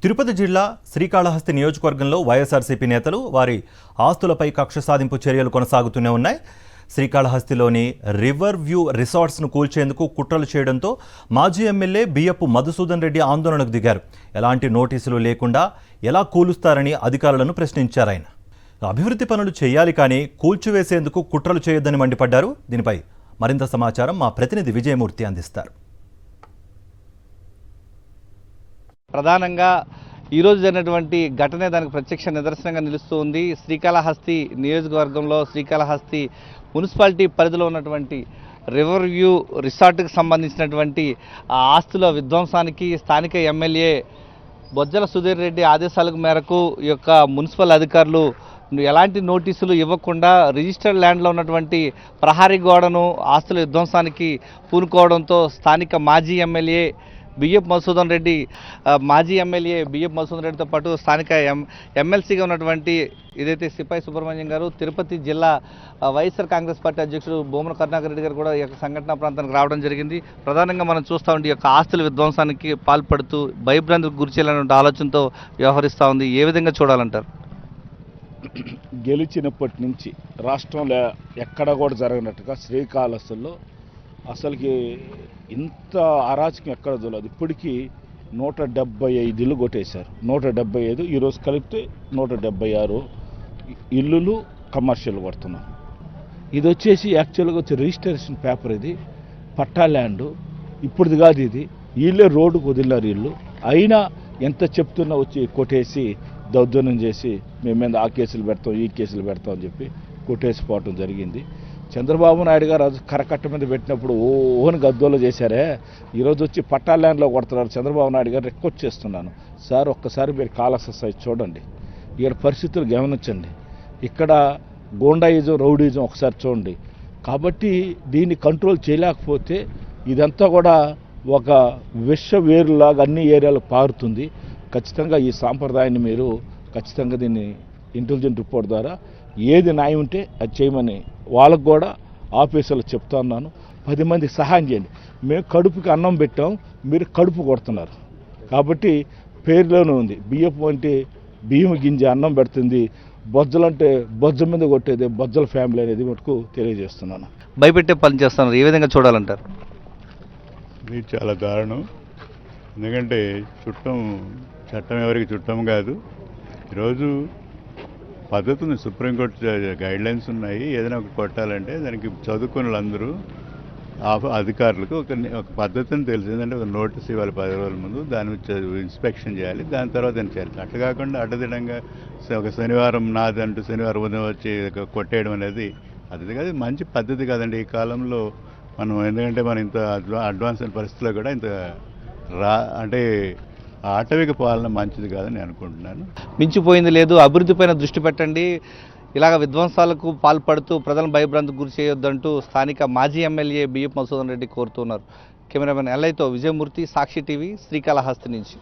తిరుపతి జిల్లా శ్రీకాళహస్తి నియోజకవర్గంలో వైఎస్ఆర్సీపీ నేతలు వారి ఆస్తులపై కక్ష సాధింపు చర్యలు కొనసాగుతూనే ఉన్నాయి. శ్రీకాళహస్తిలోని రివర్ వ్యూ రిసార్ట్స్ను కూల్చేందుకు కుట్రలు చేయడంతో మాజీ ఎమ్మెల్యే బియ్యపు మధుసూదన్ రెడ్డి ఆందోళనకు దిగారు. ఎలాంటి నోటీసులు లేకుండా ఎలా కూలుస్తారని అధికారులను ప్రశ్నించారు. ఆయన అభివృద్ధి పనులు చేయాలి కానీ కూల్చివేసేందుకు కుట్రలు చేయొద్దని మండిపడ్డారు. దీనిపై మరింత సమాచారం మా ప్రతినిధి విజయమూర్తి అందిస్తారు. ప్రధానంగా ఈరోజు జరిగినటువంటి ఘటనే దానికి ప్రత్యక్ష నిదర్శనంగా నిలుస్తూ ఉంది. శ్రీకాళహస్తి నియోజకవర్గంలో శ్రీకాళహస్తి మున్సిపాలిటీ పరిధిలో ఉన్నటువంటి రివర్ వ్యూ రిసార్ట్కి సంబంధించినటువంటి ఆస్తుల విధ్వంసానికి స్థానిక ఎమ్మెల్యే బొజ్జల సుధీర్ రెడ్డి ఆదేశాల మేరకు ఈ యొక్క మున్సిపల్ అధికారులు ఎలాంటి నోటీసులు ఇవ్వకుండా రిజిస్టర్డ్ ల్యాండ్లో ఉన్నటువంటి ప్రహారీ గోడను ఆస్తుల విధ్వంసానికి పూనుకోవడంతో స్థానిక మాజీ ఎమ్మెల్యే బియ్యపు మధుసూదన్ రెడ్డితో పాటు స్థానిక ఎమ్మెల్సీగా ఉన్నటువంటి ఏదైతే సిపాయి సుబ్రహ్మణ్యం గారు, తిరుపతి జిల్లా వైఎస్ఆర్ కాంగ్రెస్ పార్టీ అధ్యక్షుడు భూమన కరుణాకర్ రెడ్డి గారు కూడా ఈ యొక్క సంఘటనా ప్రాంతానికి రావడం జరిగింది. ప్రధానంగా మనం చూస్తూ ఉంటే ఈ యొక్క ఆస్తుల విధ్వంసానికి పాల్పడుతూ భయభ్రాంతికి గురి చేయాలనే ఆలోచనతో వ్యవహరిస్తూ ఉంది. ఏ విధంగా చూడాలంటారు? గెలిచినప్పటి నుంచి రాష్ట్రంలో ఎక్కడ కూడా జరగనట్టుగా శ్రీకాళహస్తిలో అసలుకి ఇంత అరాచకం ఎక్కడ చూడలేదు. ఇప్పటికీ 175 ఇల్లు కొట్టేశారు. 175 ఈరోజు కలిపితే 176 ఇల్లులు కమర్షియల్ కొడుతున్నాం. ఇది వచ్చేసి యాక్చువల్గా వచ్చే రిజిస్ట్రేషన్ పేపర్, ఇది పట్టా ల్యాండ్ ఇప్పుడుది కాదు. ఇది వీళ్ళే రోడ్డుకు వదిలినారు ఇల్లు. అయినా ఎంత చెప్తున్నా వచ్చి కొట్టేసి దౌర్జన్యం చేసి మేమేందు ఆ కేసులు పెడతాం ఈ కేసులు పెడతాం అని చెప్పి కొట్టేసిపోవటం జరిగింది. చంద్రబాబు నాయుడు గారు కరకట్ట మీద పెట్టినప్పుడు ఓహోని గద్దోలు చేశారే, ఈరోజు వచ్చి పట్టా ల్యాండ్లో కొడుతున్నారు. చంద్రబాబు నాయుడు గారు రిక్వెస్ట్ చేస్తున్నాను, సార్ ఒక్కసారి మీరు కాళహస్తి చూడండి, ఇక్కడ పరిస్థితులు గమనించండి, ఇక్కడ గోండాయిజం రౌడీజం ఒకసారి చూడండి. కాబట్టి దీన్ని కంట్రోల్ చేయలేకపోతే ఇదంతా కూడా ఒక విషవేరులాగా అన్ని ఏరియాలకు పారుతుంది. ఖచ్చితంగా ఈ సాంప్రదాయాన్ని మీరు ఖచ్చితంగా దీన్ని ఇంటెలిజెంట్ రిపోర్ట్ ద్వారా ఏది న్యాయం ఉంటే అది చేయమని వాళ్ళకు కూడా ఆఫీసులకు చెప్తా ఉన్నాను. 10 మందికి సహాయం చేయండి. మేము కడుపుకి అన్నం పెట్టాం, మీరు కడుపు కొడుతున్నారు. కాబట్టి పేరులోనే ఉంది, బియ్యపు అంటే బియ్యం గింజ అన్నం పెడుతుంది, బొజ్జలంటే బొజ్జ మీద కొట్టేది బొజ్జల ఫ్యామిలీ అనేది మటుకు తెలియజేస్తున్నాను. భయపెట్టే పని చేస్తున్నారు. ఏ విధంగా చూడాలంటారు? ఇది చాలా దారుణం. ఎందుకంటే చట్టం ఎవరికి చుట్టం కాదు. ఈరోజు పద్ధతి ఉంది, సుప్రీంకోర్టు గైడ్లైన్స్ ఉన్నాయి. ఏదైనా ఒకటి కొట్టాలంటే దానికి చదువుకున్న వాళ్ళందరూ అధికారులకు ఒక పద్ధతిని తెలుసు. ఏంటంటే ఒక నోటీస్ ఇవ్వాలి 10 రోజుల ముందు, దాని ఇన్స్పెక్షన్ చేయాలి, దాని తర్వాత దాన్ని చేయాలి. అట్లా కాకుండా అడ్డదిడంగా ఒక శనివారం నాదంటూ శనివారం ఉదయం వచ్చి కొట్టేయడం అనేది పద్ధతి కాదు, మంచి పద్ధతి కాదండి ఈ కాలంలో. మనం ఎందుకంటే మనం ఇంత అడ్వాన్స్ అయిన పరిస్థితుల్లో కూడా ఇంత అంటే ఆటవిక పాలన మంచిది కాదని అనుకుంటున్నాను. మించిపోయింది లేదు, అభివృద్ధిపైన దృష్టి పెట్టండి, ఇలాగ విధ్వంసాలకు పాల్పడుతూ ప్రజలను భయభ్రాంతికి గురి చేయొద్దంటూ స్థానిక మాజీ ఎమ్మెల్యే బియ్యపు మధుసూదన్ రెడ్డి కోరుతున్నారు. కెమెరామెన్ ఎల్ఐతో విజయమూర్తి, సాక్షి టీవీ, శ్రీకాళహస్తి నుంచి.